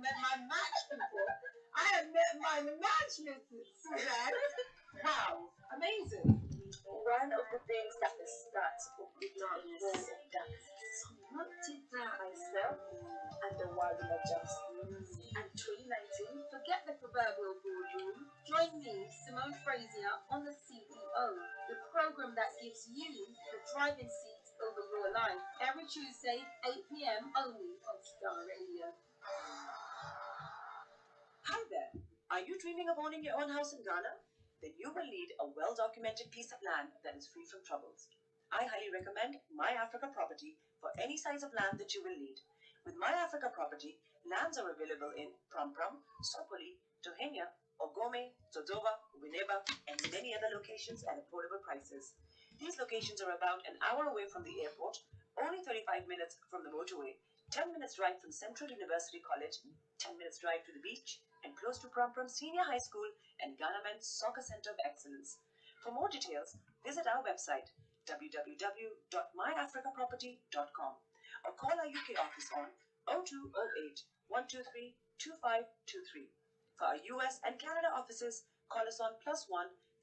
met my match people. I have met my match, Mrs. Suzanne. Wow, amazing. One of the things that the stats of the role of dance surmounted myself and the world of adjustments. And 2019, Forget the proverbial boardroom. Join me, Simone Frazier, on the CEO, the program that gives you the driving seat over your life. Every Tuesday, 8 p.m. only on Starr Radio. Hi there. Are you dreaming of owning your own house in Ghana? Then you will need a well-documented piece of land that is free from troubles. I highly recommend My Africa Property for any size of land that you will need. With My Africa Property, lands are available in Pram, Sopoli, Tohenya, Ogome, Dodoma, Winneba, and many other locations at affordable prices. These locations are about an hour away from the airport, only 35 minutes from the motorway, 10 minutes drive from Central University College, 10 minutes drive to the beach, and close to Pram Senior High School and Ghana Men's Soccer Center of Excellence. For more details, visit our website www.myafricaproperty.com or call our UK office on 0208 123 2523. For our US and Canada offices, call us on +1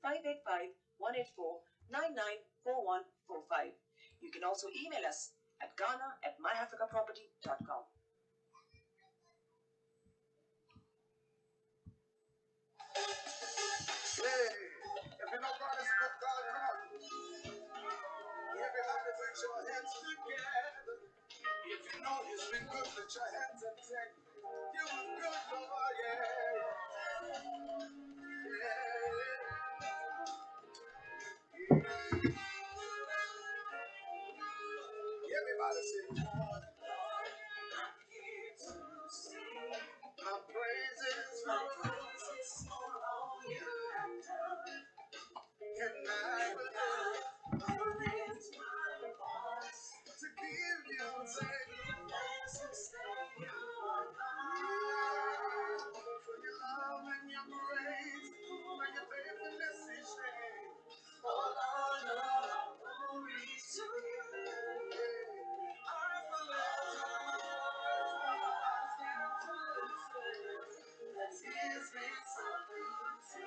585 184 994145. You can also email us at ghana@myafricaproperty.com. Hey, if you know God is good, God, come on. Everybody put your hands together. If you know He's been good, put your hands up and say, you are good, Lord, yeah. Everybody say, Lord, I'm here to sing my praises for all you have done. And I will lift my voice to give you thanks and say you are God. For your love and your grace, for your faithfulness is shame. All honor, all glory to you. I will lift my voice down to the sun. That gives me something to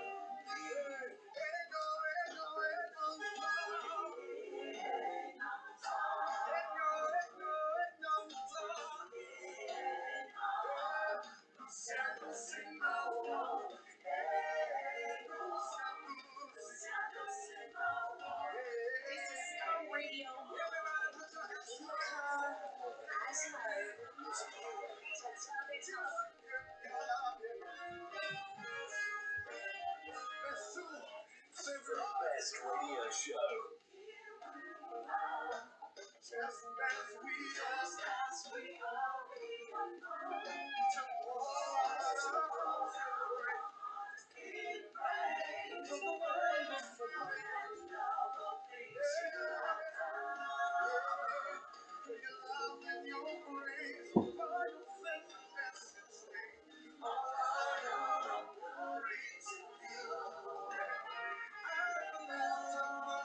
do. Best radio show. Just as we are, to for the wonderful things you have done. For your love and your grace, for your faithfulness and strength. All honor and glory to you. I lift up my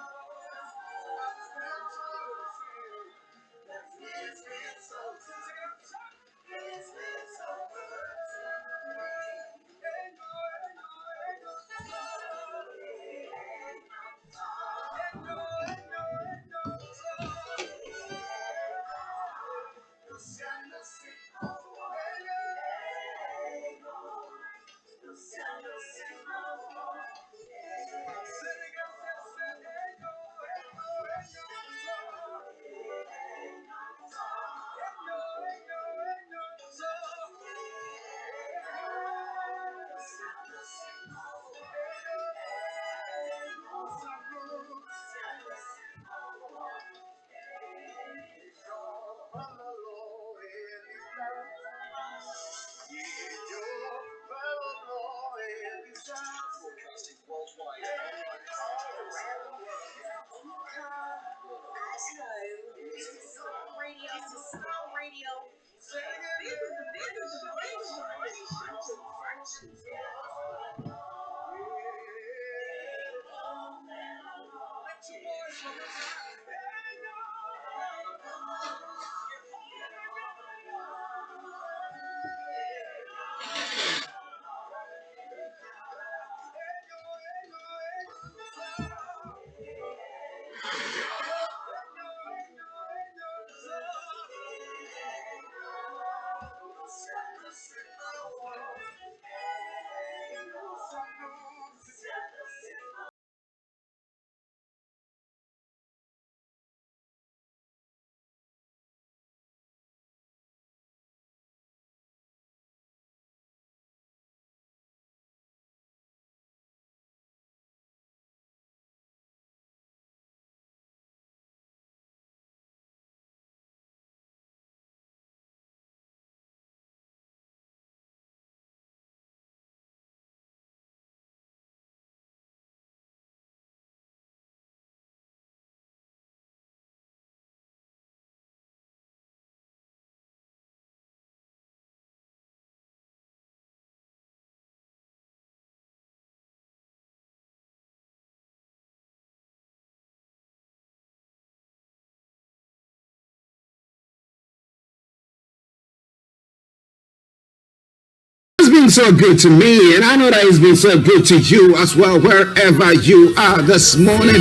been so good to me, and I know that it's been so good to you as well, wherever you are this morning.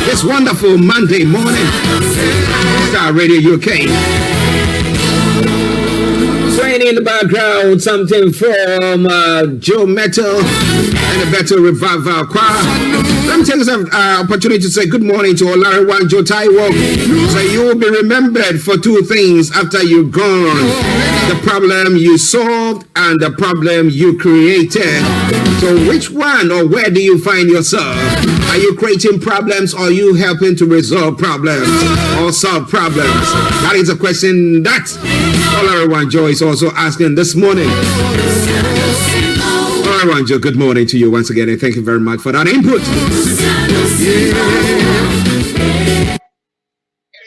This wonderful Monday morning, Starr Radio UK. Playing in the background something from Joe Metal and the Better Revival Choir. Let me take this opportunity to say good morning to Olayomi Joe Taiwo. So you will be remembered for two things after you're gone: the problem you solved and the problem you created. So which one or where do you find yourself? Are you creating problems or are you helping to resolve problems or solve problems? That is a question that Olayomi Joe is also asking this morning. Olayomi Joe, good morning to you once again, and thank you very much for that input. It is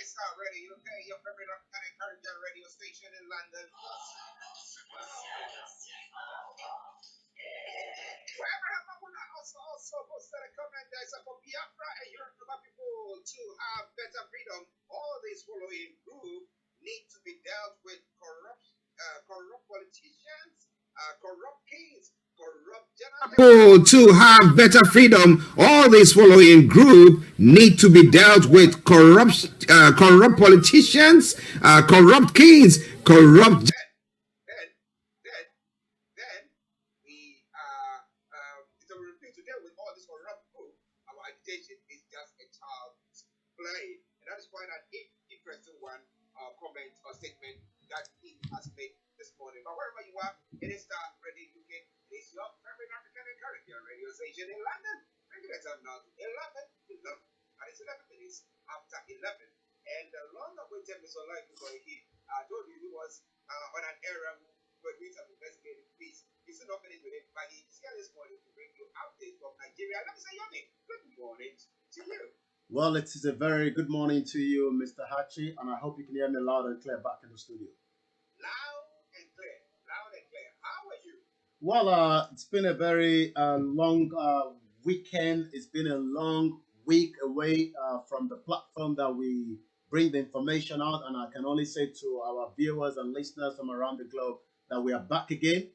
Starr Radio UK, your favorite Caribbean radio station in London. Wherever I will also post a comment there for Biafra and Yoruba people to have better freedom. All these following group need to be dealt with: corrupt politicians, corrupt kings, corrupt People to have better freedom, all these following group need to be dealt with: corrupt politicians, corrupt kings, corrupt. Then we so we refuse to deal with all this corrupt group. Our agitation is just a child's play, and that is quite an interesting one comment or statement that he has made this morning. But wherever you are, it is Starr Radio UK. It is your favorite African and Caribbean radio station in London. Bring it up now to 11. And it's 11 minutes after 11. And the long-awaited Mr. Koiki, I told you he was on an errand where we have investigated peace. He's not finished with it, but he's here this morning to bring you updates from Nigeria. Let me say, Yomi, good morning to you. Well, it is a very good morning to you, Mr. Archie, and I hope you can hear me loud and clear back in the studio. Loud and clear, loud and clear. How are you? Well, it's been a very long weekend. It's been a long week away from the platform that we bring the information out, and I can only say to our viewers and listeners from around the globe that we are back again.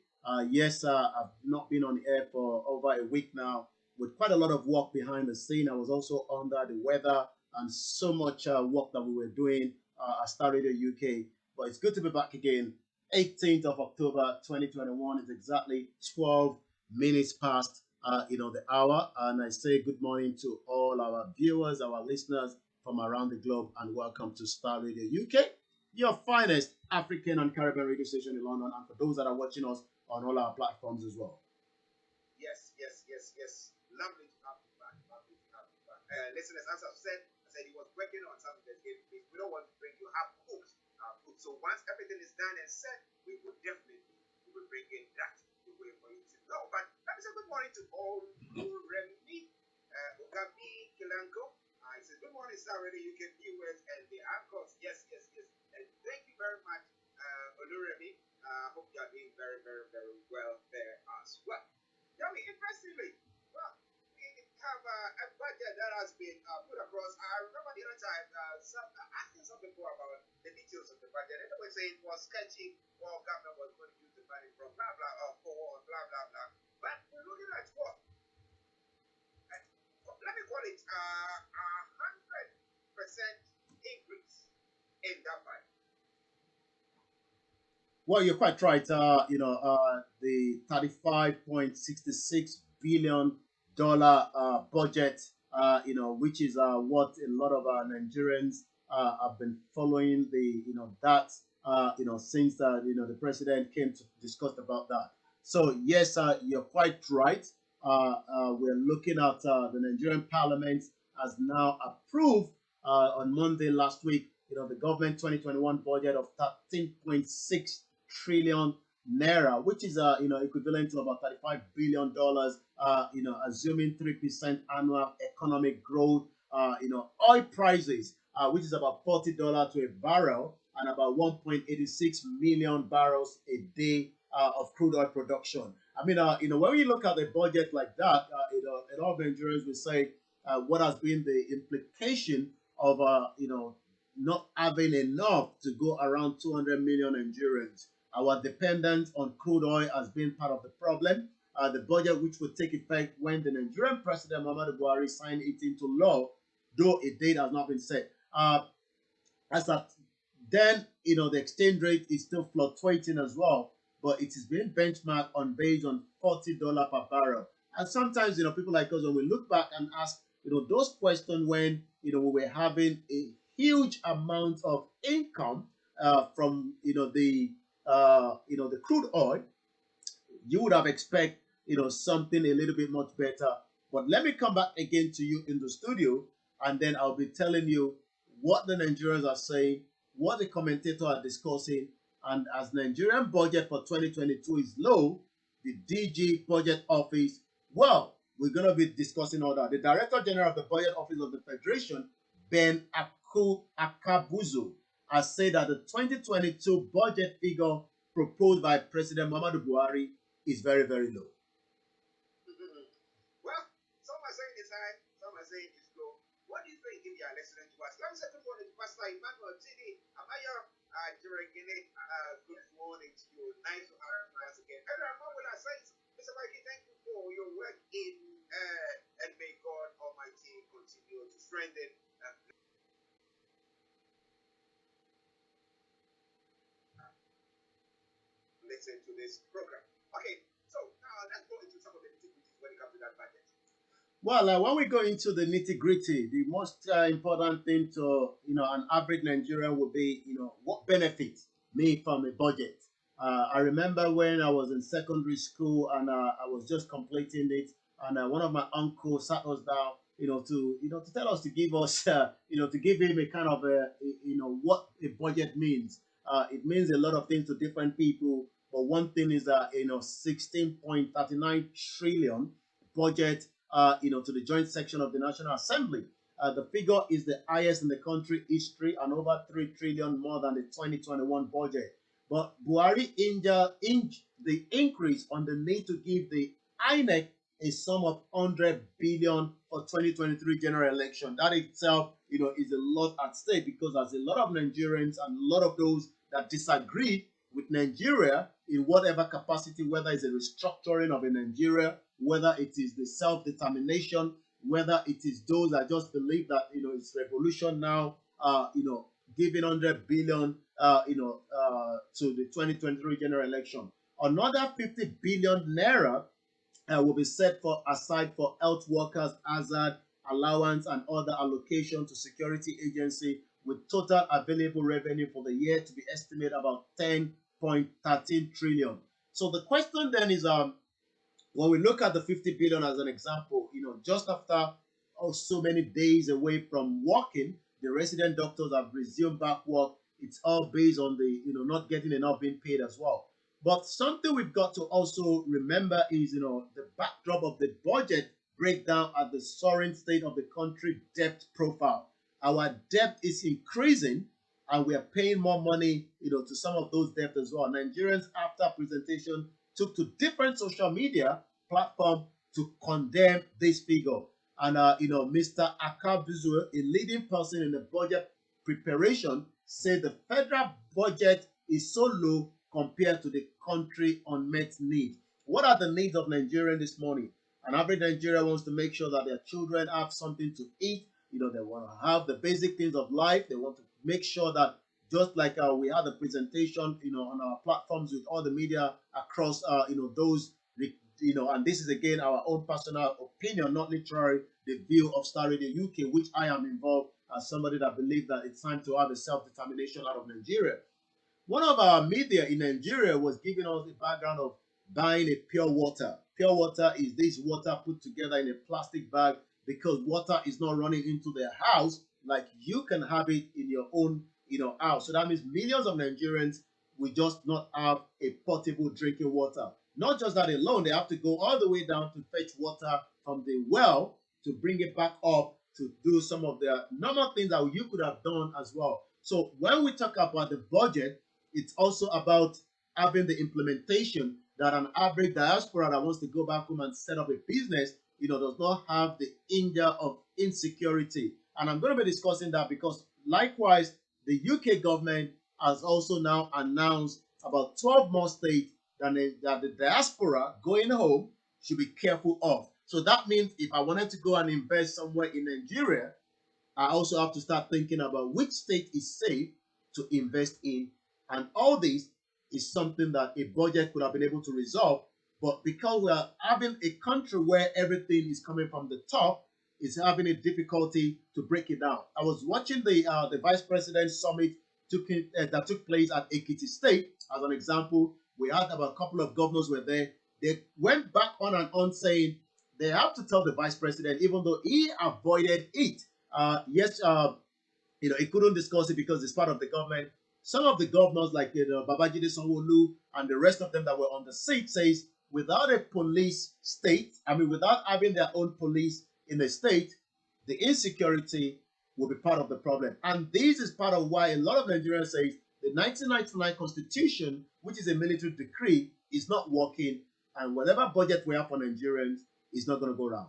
Yes, I've not been on air for over a week now, with quite a lot of work behind the scene. I was also under the weather and so much work that we were doing at Starr Radio UK. But it's good to be back again. 18th of October 2021 is exactly 12 minutes past the hour. And I say good morning to all our viewers, our listeners from around the globe, and welcome to Starr Radio UK, your finest African and Caribbean radio station in London, and for those that are watching us on all our platforms as well. Yes. Lovely to have you back. Listeners, as I've said, he was working on something that gave me. We don't want to bring you half cooked food. So once everything is done and said, we will bring in that the way for you to know. But let me say good morning to all Remy, Ugabi, Kilanko. I said good morning, Starr Radio UK viewers and the anchors. Yes. And thank you very much, Oluremi. Hope you are doing very, very, very well there as well. Yomi, interestingly, well, we have a budget that has been put across. I remember the other time asking some people about the details of the budget. And they were saying it was sketchy, what government was going to use the money from, blah, blah, for, blah, blah, blah. But we're looking at what? Let me call it 100% increase in that budget. Well, you're quite right. The $35.66 billion budget, which is what a lot of Nigerians have been following since the president came to discuss about that. So yes, you're quite right. We're looking at the Nigerian Parliament has now approved on Monday last week, the government 2021 budget of 13.6 trillion naira, which is equivalent to about $35 billion, assuming 3% annual economic growth, oil prices, which is about $40 to a barrel, and about 1.86 million barrels a day of crude oil production. I mean, when we look at a budget like that, a lot of Nigerians will say, what has been the implication of, not having enough to go around 200 million Nigerians. Our dependence on crude oil has been part of the problem. The budget, which will take effect when the Nigerian President Muhammadu Buhari signed it into law, though a date has not been set. As at then, the exchange rate is still fluctuating as well, but it is being benchmarked on based on $40 per barrel. And sometimes, people like us, when we look back and ask, those questions when, we were having a huge amount of income from, the crude oil, you would have expect something a little bit much better. But let me come back again to you in the studio, and then I'll be telling you what the Nigerians are saying, what the commentators are discussing, and as Nigerian budget for 2022 is low, the DG budget office, well, we're going to be discussing all that. The Director General of the Budget Office of the Federation, Ben Akabuzo, has said that the 2022 budget figure proposed by President Muhammadu Buhari is very, very low. Well, some are saying it's high, some are saying it's low. What do you think if you are listening to us? Let me say good morning to Pastor Emmanuel Tini Amaya during it. Good morning to you. Nice to have you once again. Everyone, what will I say? Mr. Koiki, thank you for your work in and may God Almighty continue to strengthen listen to this program. Okay, so let's go into some of the nitty-gritties when it comes to that budget. Well, when we go into the nitty-gritty, the most important thing to an average Nigerian would be what benefits me from a budget. I remember when I was in secondary school and I was just completing it, and one of my uncles sat us down, to tell us to give us, to give him a kind of what a budget means. It means a lot of things to different people, but one thing is that 16.39 trillion budget, to the joint section of the National Assembly. The figure is the highest in the country history and over 3 trillion more than the 2021 budget. But Buhari inged the increase on the need to give the INEC a sum of 100 billion for 2023 general election. That itself, is a lot at stake because there's a lot of Nigerians and a lot of those that disagree with Nigeria in whatever capacity, whether it's a restructuring of a Nigeria, whether it is the self-determination, whether it is those that just believe that it's revolution now, giving 100 billion to the 2023 general election. Another 50 billion naira will be set aside for health workers hazard allowance and other allocation to security agency, with total available revenue for the year to be estimated about 10.13 trillion. So the question then is, when we look at the 50 billion as an example, just after so many days away from working, the resident doctors have resumed back work. It's all based on the not getting enough being paid as well. But something we've got to also remember is the backdrop of the budget breakdown at the soaring state of the country debt profile. Our debt is increasing, and we are paying more money to some of those debts as well. Nigerians, after presentation, took to different social media platforms to condemn this figure. And Mr. Akabuzu, a leading person in the budget preparation, said the federal budget is so low compared to the country unmet needs. What are the needs of Nigerians this morning? An average Nigerian wants to make sure that their children have something to eat. They want to have the basic things of life. They want to make sure that, just like we had a presentation, on our platforms with all the media across, those, and this is again our own personal opinion, not literally the view of Starr Radio UK, which I am involved as somebody that believes that it's time to have a self-determination out of Nigeria. One of our media in Nigeria was giving us the background of buying a pure water. Pure water is this water put together in a plastic bag because water is not running into their house like you can have it in your own house. So that means millions of Nigerians will just not have a potable drinking water. Not just that alone, they have to go all the way down to fetch water from the well to bring it back up to do some of the normal things that you could have done as well. So when we talk about the budget, it's also about having the implementation that an average diaspora that wants to go back home and set up a business, does not have the danger of insecurity. And I'm going to be discussing that because likewise, the UK government has also now announced about 12 more states that the diaspora going home should be careful of. So that means if I wanted to go and invest somewhere in Nigeria, I also have to start thinking about which state is safe to invest in. And all this is something that a budget could have been able to resolve. But because we are having a country where everything is coming from the top, it's having a difficulty to break it down. I was watching the vice president summit that took place at Ekiti State as an example. We had about a couple of governors were there. They went back on and on saying they have to tell the vice president, even though he avoided it. Yes, he couldn't discuss it because it's part of the government. Some of the governors, like Babajide Sanwo-Olu and the rest of them that were on the seat, says without a police state, without having their own police in the state, the insecurity will be part of the problem. And this is part of why a lot of Nigerians say the 1999 Constitution, which is a military decree, is not working, and whatever budget we have for Nigerians is not going to go round.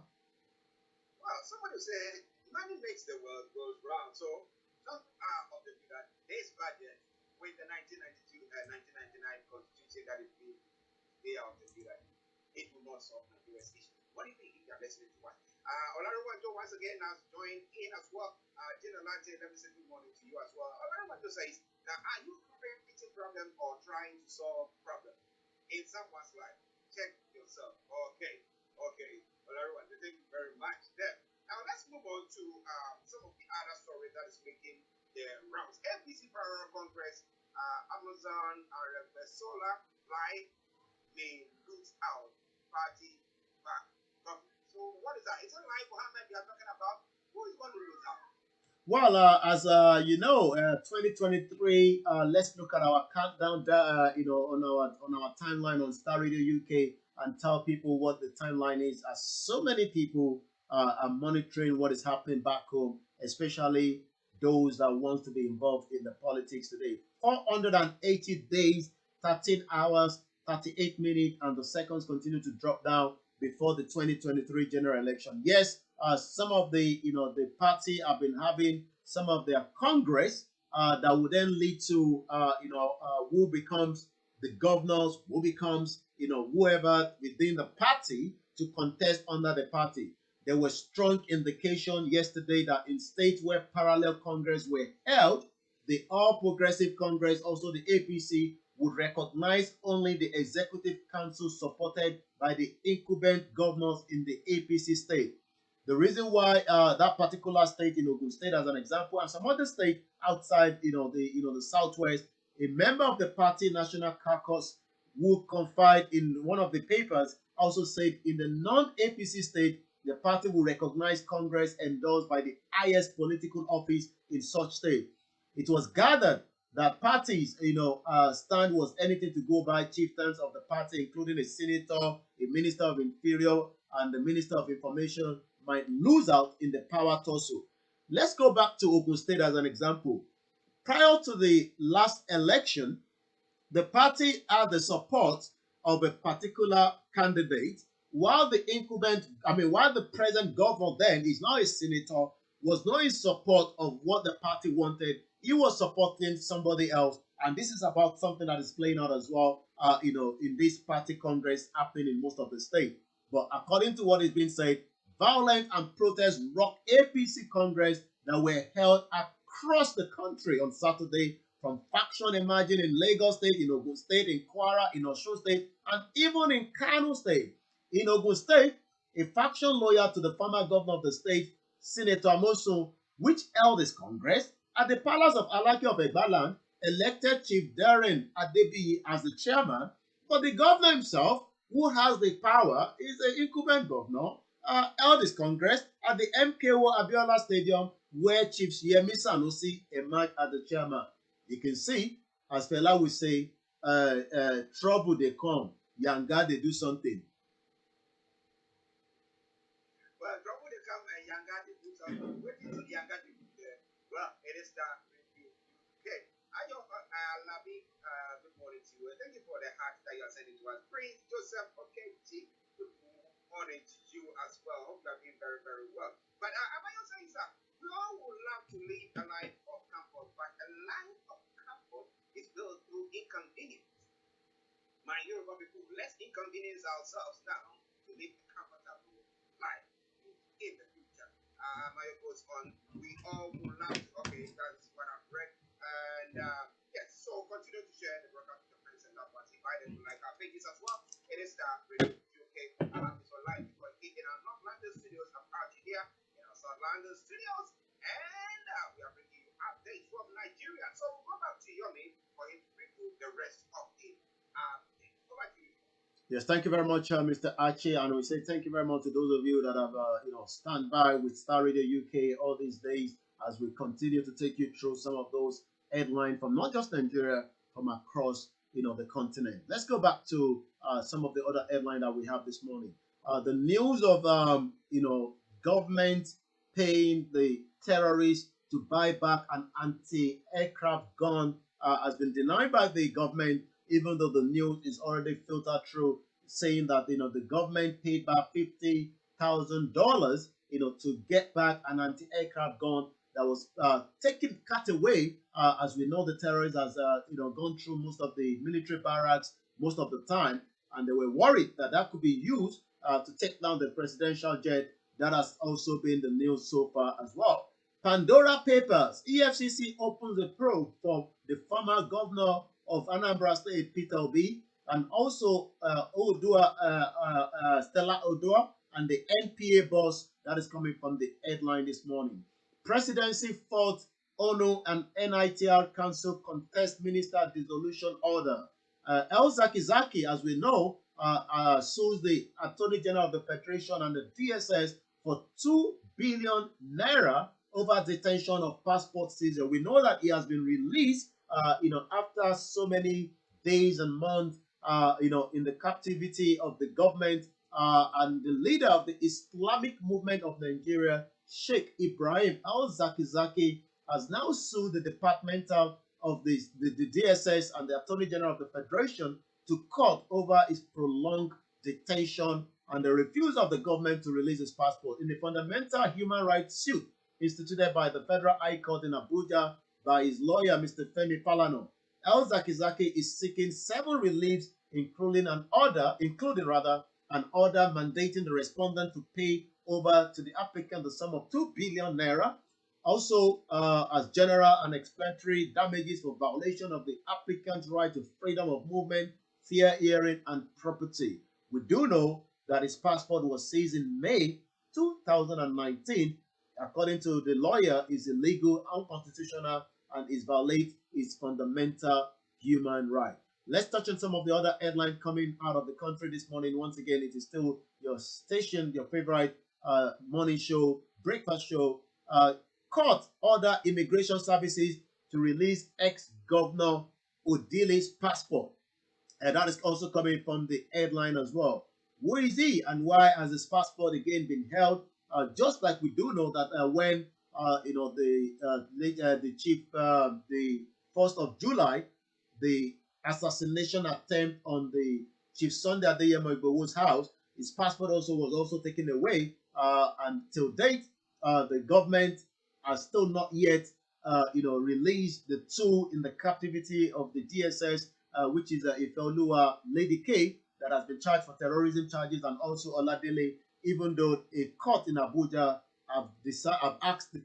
Well, somebody said money makes the world go round. So some are of the view that this budget with the 1999 Constitution that is being, they are of the view that it will not solve Nigeria's issues. What do you think if you are listening to us? Olayomi once again has joined in as well. General Latte, let me say good morning to you as well. Olayomi says, now are you creating problem or trying to solve problem in someone's life? Check yourself. Okay. Olayomi, thank you very much. Then, now let's move on to some of the other stories that is making the rounds. APC Parallel Congress, Amazon, Solar, Live may lose out party back government. So what is that? Is it like Mohammed you are talking about? Who is going to lose out? Well, as you know, 2023. Let's look at our countdown. On our timeline on Star Radio UK, and tell people what the timeline is. As so many people are monitoring what is happening back home, especially those that want to be involved in the politics today. 480 days, 13 hours, 38 minutes, and the seconds continue to drop down before the 2023 general election. Yes, some of the party have been having some of their congress that would then lead to who becomes the governors, who becomes whoever within the party to contest under the party. There was strong indication yesterday that in states where parallel congress were held, the All Progressive Congress, also the APC, would recognize only the executive council supported by the incumbent governors in the APC state. The reason why that particular state in Ogun State, as an example, and some other state outside, the southwest, a member of the party national caucus who confide in one of the papers also said in the non-APC state, the party will recognize Congress endorsed by the highest political office in such state. It was gathered that parties, stand was anything to go by. Chieftains of the party, including a senator, a minister of interior, and the minister of information, might lose out in the power tussle. Let's go back to Ogun State as an example. Prior to the last election, the party had the support of a particular candidate, while while the present governor then is now a senator, was not in support of what the party wanted. He was supporting somebody else, and this is about something that is playing out as well, in this party congress happening in most of the state. But according to what is being said, violence and protests rocked APC congress that were held across the country on Saturday, from faction emerging in Lagos State, in Ogun State, in Kwara, in Osun State, and even in Kano State. In Ogun State, a faction loyal to the former governor of the state, Senator Amosun, which held his congress at the palace of Alaki of Egbaland, elected Chief Darren Adebiyi as the chairman, but the governor himself, who has the power, is an incumbent governor, held his congress at the MKO Abiola Stadium, where Chief Yemi Sanusi emerged as the chairman. You can see, as Fela will say, trouble they come, Yanga they do something. Well, trouble they come and Yanga they do something. What is Yanga they do there? Well, it is that review. Okay. Ayo Labi, good morning to you. Thank you for the heart that you are sending to us. Prince Joseph, okay, good morning to you as well. Hope you are doing very, very well. But Amayo says that we all would love to live a life of comfort, but a life of comfort is built through inconvenience. my Yoruba people, let's inconvenience ourselves now to live a comfortable life in the future. My goes on. We all would love to. Okay, that's what I've read. And yes, so continue to share the broadcast with your friends and loved ones. Invite them to like our pages as well. It is Starr Radio UK. This one live before in our North London studios. I'm Archie here in our South London studios. And we are bringing you updates from Nigeria. So we'll go back to Yomi for him to bring you the rest of the updates. Go back to you. Yes, thank you very much, Mr. Archie, and we say thank you very much to those of you that have, stand by with Starr Radio UK all these days as we continue to take you through some of those headlines from not just Nigeria, from across, the continent. Let's go back to some of the other headlines that we have this morning. The news of, government paying the terrorists to buy back an anti-aircraft gun has been denied by the government, even though the news is already filtered through saying that the government paid back $50,000 to get back an anti-aircraft gun that was taken cut away. As we know, the terrorists has gone through most of the military barracks most of the time, and they were worried that that could be used to take down the presidential jet. That has also been the news so far as well. Pandora Papers. EFCC opens a probe for the former governor of Anambra State, Peter Obi, and also Stella Odua, and the NPA boss. That is coming from the headline this morning. Presidency fought ONU and NITR Council contest minister dissolution order. El Zaki, as we know, sues the Attorney General of the Federation and the DSS for 2 billion naira over detention of passport seizure. We know that he has been released, after so many days and months, in the captivity of the government, and the leader of the Islamic movement of Nigeria, Sheikh Ibrahim al-Zakizaki, has now sued the departmental of the DSS and the Attorney General of the Federation to court over his prolonged detention and the refusal of the government to release his passport in a fundamental human rights suit instituted by the Federal High Court in Abuja by his lawyer, Mr. Femi Falana. El Zakizaki is seeking 7 reliefs, including an order mandating the respondent to pay over to the applicant the sum of 2 billion naira, also as general and explanatory damages for violation of the applicant's right to freedom of movement, fair hearing, and property. We do know that his passport was seized in May 2019. According to the lawyer, is illegal, unconstitutional, and is violate his fundamental human right. Let's touch on some of the other headlines coming out of the country this morning. Once again, it is still your station, your favorite morning show, breakfast show. Court order immigration services to release ex-governor Odili's passport. And that is also coming from the headline as well. Who is he and why has his passport again been held? Just like we do know that when the chief, the 1st of July, the assassination attempt on the Chief Sunday Adeyemo Igboho's house, his passport was also taken away. And till date, the government has still not yet, released the 2 in the captivity of the DSS, which is Ifeoluwa Lady K, that has been charged for terrorism charges, and also Oladele, even though a court in Abuja have asked,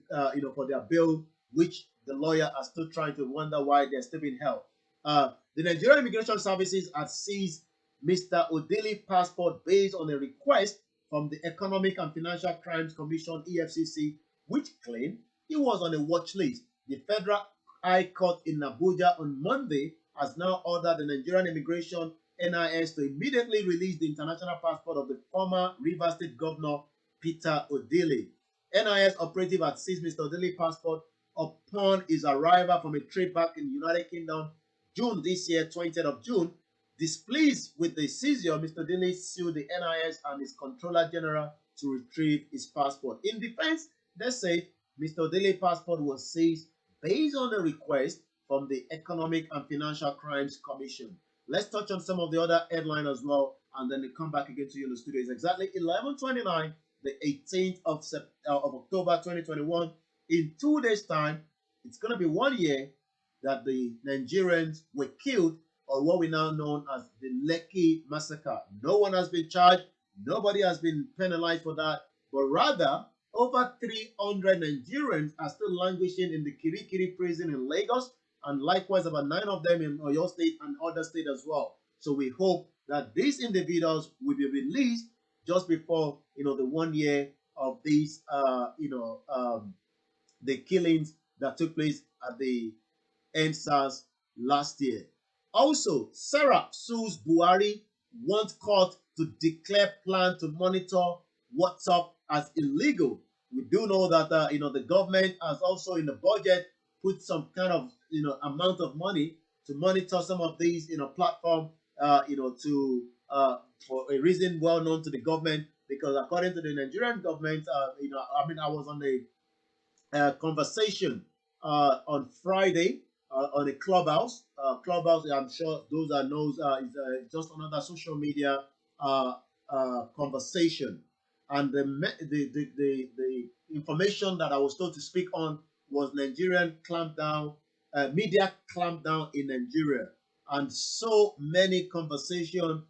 for their bail, which the lawyer are still trying to wonder why they're still being held. The Nigerian Immigration Services has seized Mr. Odili passport based on a request from the Economic and Financial Crimes Commission (EFCC), which claimed he was on a watch list. The Federal High Court in Abuja on Monday has now ordered the Nigerian Immigration NIS to immediately release the international passport of the former Rivers State Governor Peter Odili. NIS operative had seized Mr. Odili's passport upon his arrival from a trip back in the United Kingdom June this year, 20th of June. Displeased with the seizure, Mr. Odili sued the NIS and his Controller General to retrieve his passport. In defense, they say Mr. Odili's passport was seized based on a request from the Economic and Financial Crimes Commission. Let's touch on some of the other headlines as well, and then we come back again to you in the studio. It's exactly 11:29, the 18th of October 2021. In 2 days' time, it's going to be 1 year that the Nigerians were killed or what we now know as the Lekki massacre. No one has been charged, nobody has been penalized for that, but rather over 300 Nigerians are still languishing in the Kirikiri prison in Lagos, and likewise about 9 of them in Oyo State and other states as well. So we hope that these individuals will be released just before the 1 year of these the killings that took place at the NSAS last year. Also, Sarah sues Buhari, wants court to declare plan to monitor WhatsApp as illegal. We do know that the government has also in the budget put some kind of amount of money to monitor some of these platform to for a reason well known to the government, because according to the Nigerian government, I was on the conversation on Friday on a clubhouse. Clubhouse, I'm sure those that knows is just another social media conversation. And the information that I was told to speak on was Nigerian clampdown, media clampdown in Nigeria, and so many conversation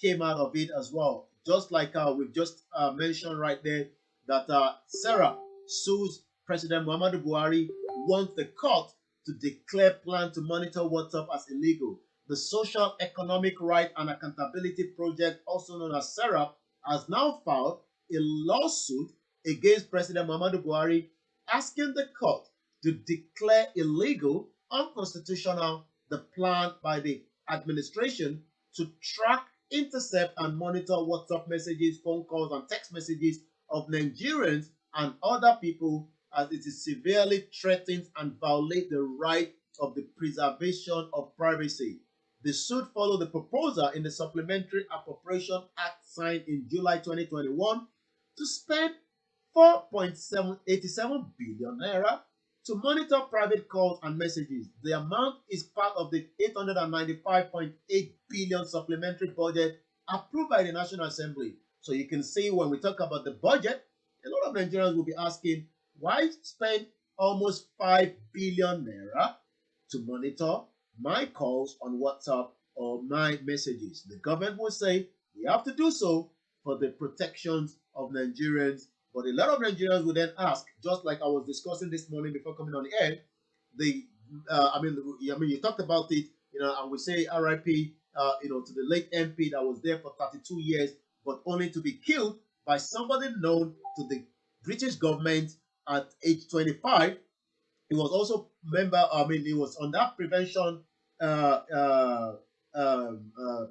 came out of it as well. Just like we've just mentioned right there that Sarah sues President Muhammadu Buhari, wants the court to declare plan to monitor WhatsApp as illegal. The Social Economic Right and Accountability Project, also known as SERAP, has now filed a lawsuit against President Muhammadu Buhari, asking the court to declare illegal, unconstitutional, the plan by the administration to track, intercept, and monitor WhatsApp messages, phone calls, and text messages of Nigerians and other people, as it is severely threatens and violates the right of the preservation of privacy. The suit followed the proposal in the Supplementary Appropriation Act signed in July 2021 to spend 4.787 billion naira to monitor private calls and messages. The amount is part of the 895.8 billion supplementary budget approved by the National Assembly. So you can see when we talk about the budget, a lot of Nigerians will be asking, why spend almost 5 billion naira to monitor my calls on WhatsApp or my messages? The government will say we have to do so for the protections of Nigerians. But a lot of Nigerians will then ask, just like I was discussing this morning before coming on the air, you talked about it, and we say RIP, to the late MP that was there for 32 years, but only to be killed by somebody known to the British government at age 25. He was also he was on that prevention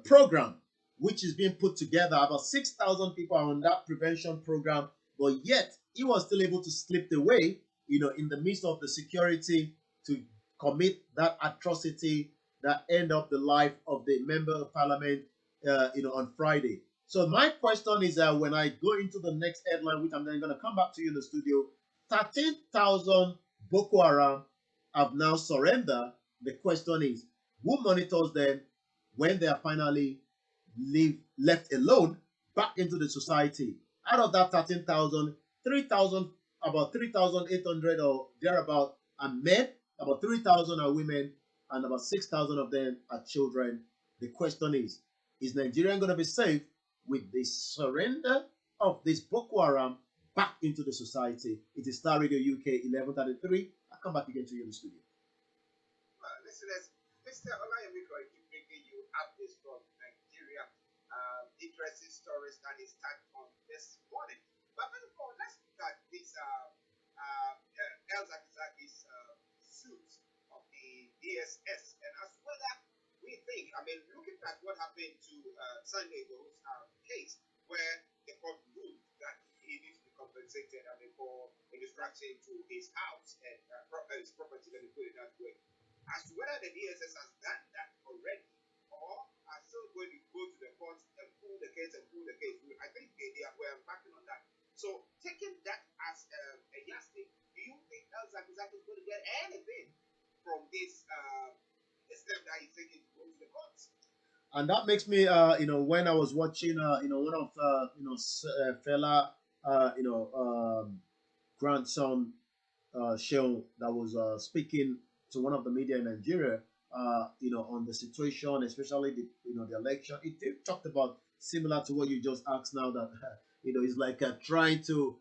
program, which is being put together. About 6,000 people are on that prevention program, but yet he was still able to slip away, in the midst of the security, to commit that atrocity that end up the life of the member of parliament, on Friday. So my question is, when I go into the next headline, which I'm then going to come back to you in the studio, 13,000 Boko Haram have now surrendered. The question is, who monitors them when they are finally left alone back into the society? Out of that 13,000, 3,000, about 3,800 or thereabout are men, about 3,000 are women, and about 6,000 of them are children. The question is Nigeria going to be safe with the surrender of this Boko Haram back into the society? It is Star Radio UK 1133. I'll come back again to you in the studio. Listeners, Mr. Olayomi Koiki bringing you updates from Nigeria. Interesting stories that is tagged on this morning. But first of all, let's look at this El Zakizaki's suit of the DSS, and as whether we think, looking at what happened to Sunday Igboho's case, where the court ruled that he needs to be compensated for a distraction to his house and his property, let me put it that way. As to whether the DSS has done that already, or are still going to go to the courts and pull the case. I think they are embarking on that. So, taking that as a yardstick, do you think El Zakizaki is going to get anything from this step that he's taking to go to the courts? And that makes me, when I was watching, one of, fella, grandson show that was speaking to one of the media in Nigeria, on the situation, especially the election. It talked about similar to what you just asked now that it's like trying to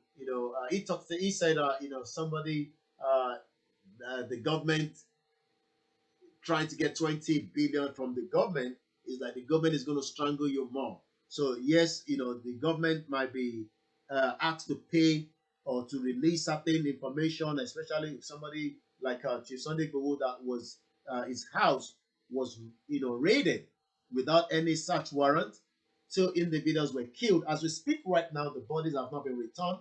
he said somebody the government trying to get 20 billion from the government is like the government is going to strangle you more. So yes, the government might be asked to pay or to release certain information, especially if somebody like Chief Sunday Igboho that was his house was raided without any search warrant. Two individuals were killed. As we speak right now, the bodies have not been returned.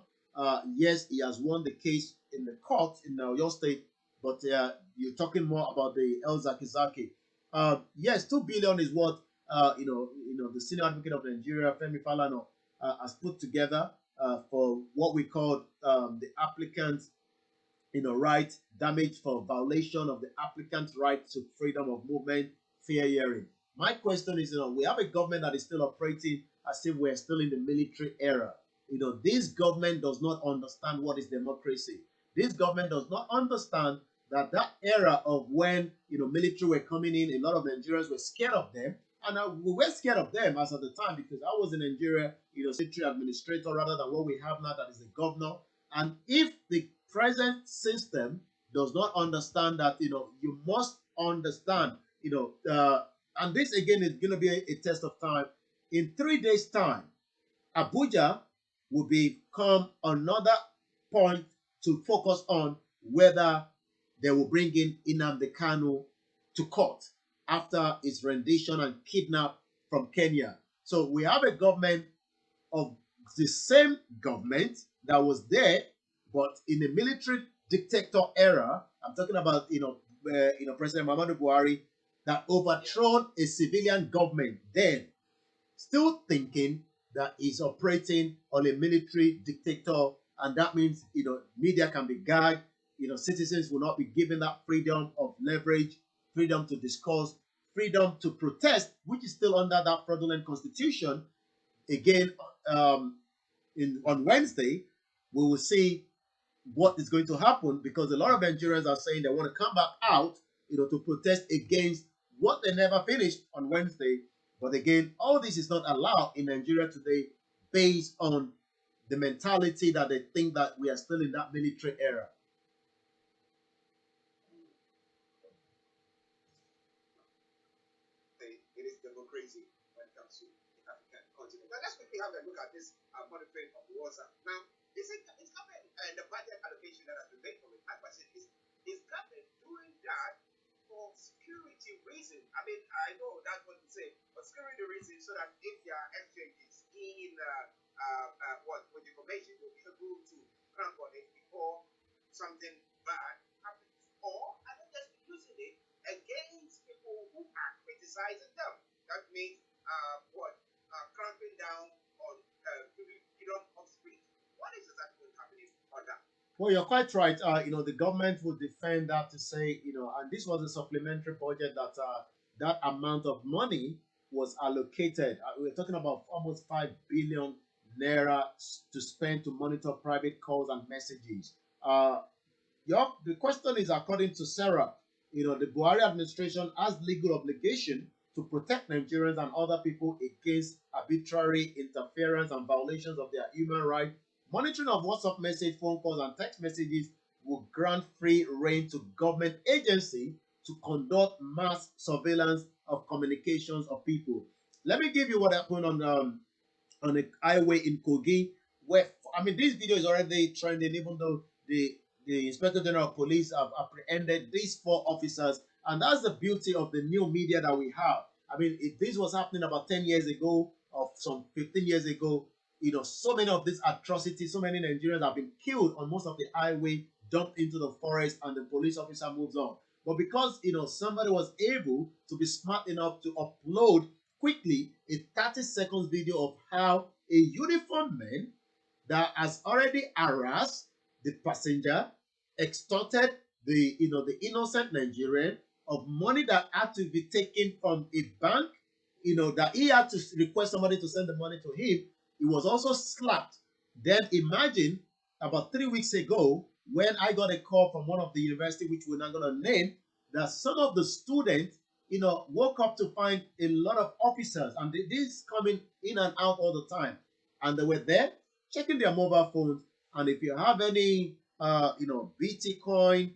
Yes, he has won the case in the court in Oyo State, but you're talking more about the El Zakizaki. Yes, 2 billion is what the senior advocate of Nigeria, Femi Falana, has put together for what we call the applicant right, damage for violation of the applicant's right to freedom of movement, fair hearing. My question is, we have a government that is still operating as if we're still in the military era. This government does not understand what is democracy. This government does not understand that era of when military were coming in, a lot of Nigerians were scared of them, and we were scared of them as at the time because I was in Nigeria, military administrator rather than what we have now that is the governor. And if the present system does not understand that, you must understand, and this again is going to be a test of time. In 3 days' time, Abuja will become another point to focus on whether they will bring in Nnamdi Kanu to court after his rendition and kidnap from Kenya. So we have a government of the same government that was there, but in a military dictator era. I'm talking about President Muhammadu Buhari that overthrown a civilian government then, still thinking that he's operating on a military dictator, and that means media can be gagged, citizens will not be given that freedom of leverage, freedom to discuss, freedom to protest, which is still under that fraudulent constitution. Again, on Wednesday, we will see what is going to happen because a lot of Nigerians are saying they want to come back out, to protest against what they never finished on Wednesday. But again, all this is not allowed in Nigeria today based on the mentality that they think that we are still in that military era. It is democracy when it comes to the African continent. Now let's quickly have a look at this monitoring of water. Now, it's government and the budget allocation that has been made for it. My question is government doing that for security reasons? I mean, I know that's what you say, but security reasons so that if there are exchanges in with information, you'll be able to crank on it before something bad happens. Or are they just using it against people who are criticizing them? That means cramping down on freedom of speech. What is exactly happening on that? Well, you're quite right. The government will defend that to say, and this was a supplementary budget that amount of money was allocated. We're talking about almost 5 billion naira to spend to monitor private calls and messages. The question is, according to Sarah, the Buhari administration has legal obligation to protect Nigerians and other people against arbitrary interference and violations of their human rights. Monitoring of WhatsApp message, phone calls, and text messages will grant free rein to government agency to conduct mass surveillance of communications of people. Let me give you what happened on a highway in Kogi, where this video is already trending, even though the Inspector General of Police have apprehended these 4 officers, and that's the beauty of the new media that we have. If this was happening about 10 years ago or some 15 years ago, so many of these atrocities, so many Nigerians have been killed on most of the highway, dumped into the forest, and the police officer moves on. But because somebody was able to be smart enough to upload quickly a 30 seconds video of how a uniformed man that has already harassed the passenger, extorted the innocent Nigerian of money that had to be taken from a bank, that he had to request somebody to send the money to him. He was also slapped. Then imagine about 3 weeks ago when I got a call from one of the university, which we're not going to name, that some of the students, woke up to find a lot of officers, and this coming in and out all the time, and they were there checking their mobile phones. And if you have any, BT coin,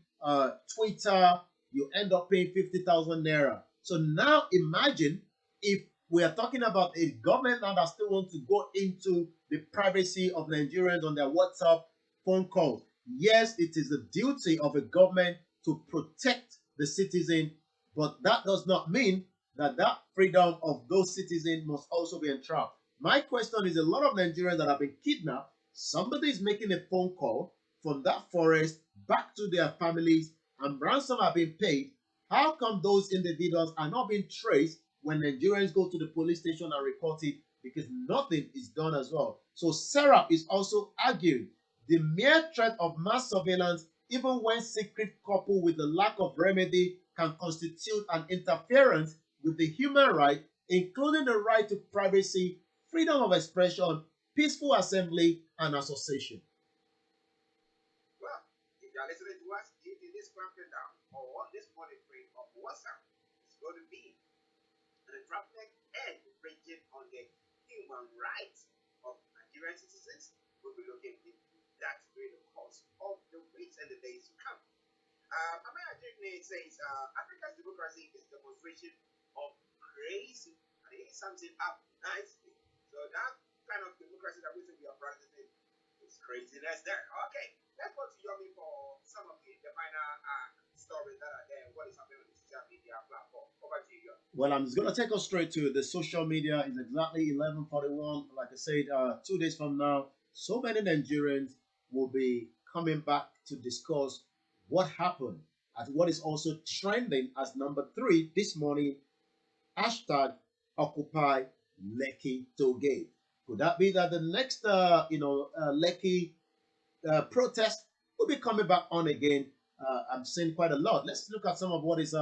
Twitter, you end up paying 50,000 naira. So now imagine if we are talking about a government now that still wants to go into the privacy of Nigerians on their WhatsApp phone calls. Yes, it is the duty of a government to protect the citizen, but that does not mean that that freedom of those citizens must also be entrapped. My question is, a lot of Nigerians that have been kidnapped, somebody is making a phone call from that forest back to their families and ransom are being paid. How come those individuals are not being traced when Nigerians go to the police station and report it? Because nothing is done as well. So Sarah is also arguing the mere threat of mass surveillance, even when secret coupled with the lack of remedy, can constitute an interference with the human right, including the right to privacy, freedom of expression, peaceful assembly, and association. Well, if you're listening to us, if this clamping down or this monitoring of WhatsApp is going to be an entrapment and infringing on the human rights of Nigerian citizens, we'll be looking into that during the course of the weeks and the days to come. Amaya Jigney says Africa's democracy is a demonstration of crazy, and it is something up nicely. So that kind of democracy that we think we are practicing is craziness there. Okay, let's go to Yomi for some of the final stories that are there. What is happening on the social media platform? Over to you, Yomi. Well, I'm just going to take us straight to the social media. It's exactly 11:41. Like I said, 2 days from now, so many Nigerians will be coming back to discuss what happened and what is also trending as number 3 this morning. Hashtag Occupy Lekki Tollgate. Could that be that the next, Lekki protest will be coming back on again? I'm seeing quite a lot. Let's look at some of what is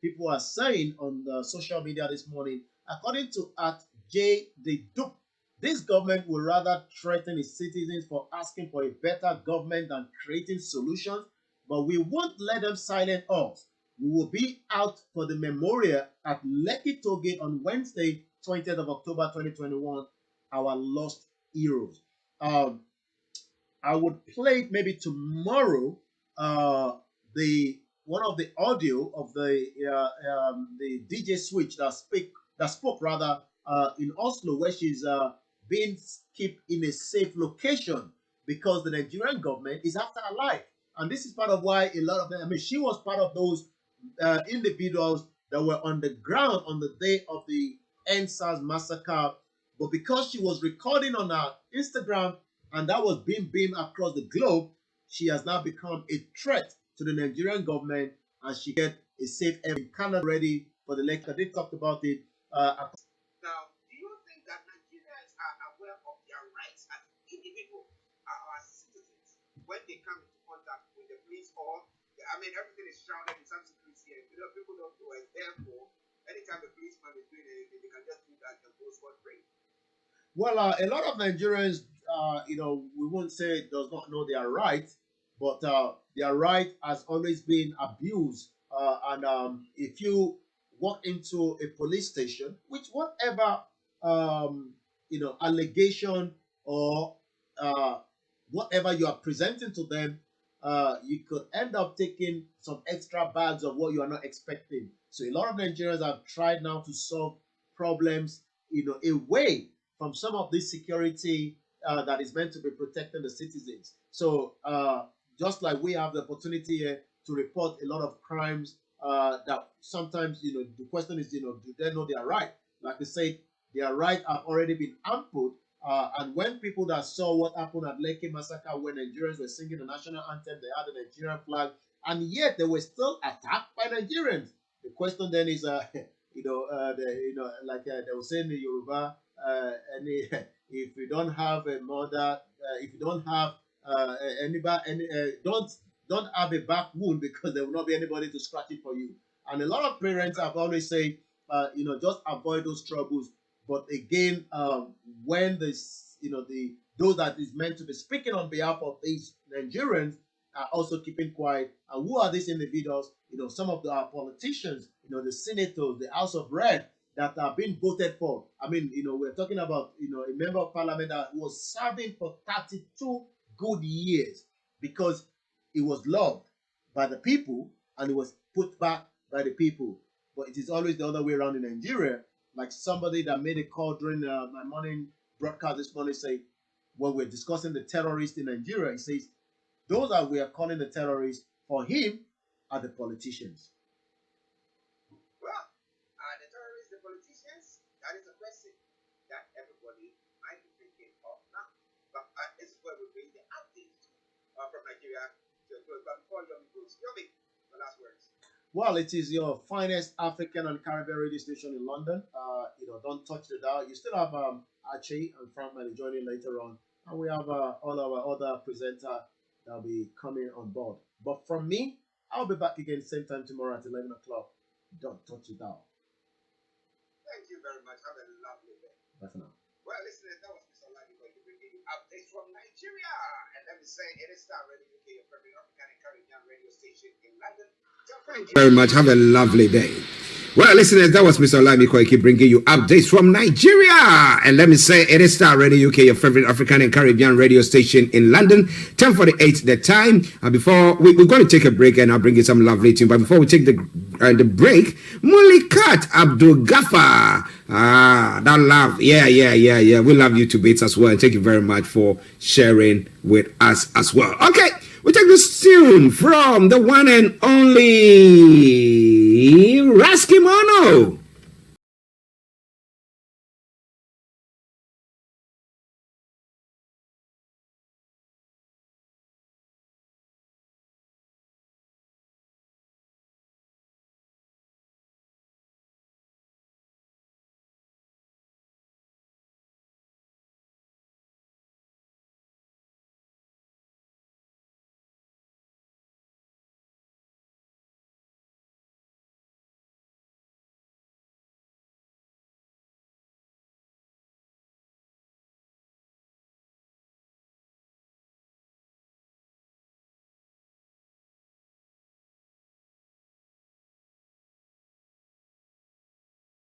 people are saying on the social media this morning. According to at J. The Duke, this government will rather threaten its citizens for asking for a better government than creating solutions, but we won't let them silence us. We will be out for the memorial at Lekki Tollgate on Wednesday, 20th of October 2021, our lost heroes. I would play it maybe tomorrow. The one of the audio of the DJ Switch that spoke rather in Oslo, where she's being kept in a safe location because the Nigerian government is after her life, and this is part of why a lot of them. I mean, she was part of those individuals that were on the ground on the day of the NSAS massacre, but because she was recording on her Instagram and that was being beamed across the globe, she has now become a threat to the Nigerian government, and she get a safe area in Canada ready for the lecture. They talked about it. Now, do you think that Nigerians are aware of their rights as individuals, as citizens, when they come into contact with the police? Or, I mean, everything is shrouded in some secrecy, and people don't know, and therefore, anytime the policeman is doing anything, they can just do that and go scot free. Well, a lot of Nigerians, we won't say does not know their right, but their right has always been abused. And if you walk into a police station, which whatever allegation or whatever you are presenting to them, you could end up taking some extra bags of what you are not expecting. So a lot of Nigerians have tried now to solve problems, away from some of this security that is meant to be protecting the citizens. So just like we have the opportunity here to report a lot of crimes that sometimes, the question is, do they know their right? Like I said, their right have already been ampled. And when people that saw what happened at Lekki massacre, when Nigerians were singing the national anthem, they had the Nigerian flag, and yet they were still attacked by Nigerians. The question then is, like they were saying in Yoruba, if you don't have a mother, if you don't have anybody, don't have a back wound, because there will not be anybody to scratch it for you. And a lot of parents have always said, just avoid those troubles. But again, when those that is meant to be speaking on behalf of these Nigerians are also keeping quiet. And who are these individuals? Some of our politicians, the senators, the House of Rep that are being voted for. I mean, we're talking about, a member of parliament that was serving for 32 good years because he was loved by the people and he was put back by the people. But it is always the other way around in Nigeria. Like somebody that made a call during my morning broadcast this morning, say, when we're discussing the terrorists in Nigeria, he says, those that we are calling the terrorists, for him, are the politicians. Well, are the terrorists the politicians? That is a question that everybody might be thinking of now. But this is where we bring the updates from Nigeria to a close. But before Yomi goes, Yomi, the last words. Well, it is your finest African and Caribbean radio station in London. Don't touch the dial. You still have Archie and Frank will be joining later on. And we have all our other presenters that will be coming on board. But from me, I'll be back again same time tomorrow at 11 o'clock. Don't touch the dial. Thank you very much. Have a lovely day. Bye for now. Well, listeners, that was Mr. Olayomi bringing you updates from Nigeria. And let me say, it is Starr Radio UK, your favorite African and Caribbean radio station in London. Thank you very much. Have a lovely day. Well, listeners, that was Mr. Olayomi Koiki bringing you updates from Nigeria. And let me say, it is Starr Radio UK, your favorite African and Caribbean radio station in London. 10:48 the time. And before we're going to take a break, and I'll bring you some lovely tune. But before we take the break, Mulikat Abdul Ghaffar. That love. Yeah. We love you to bits as well. And thank you very much for sharing with us as well. Okay. We take this tune from the one and only Raskimono.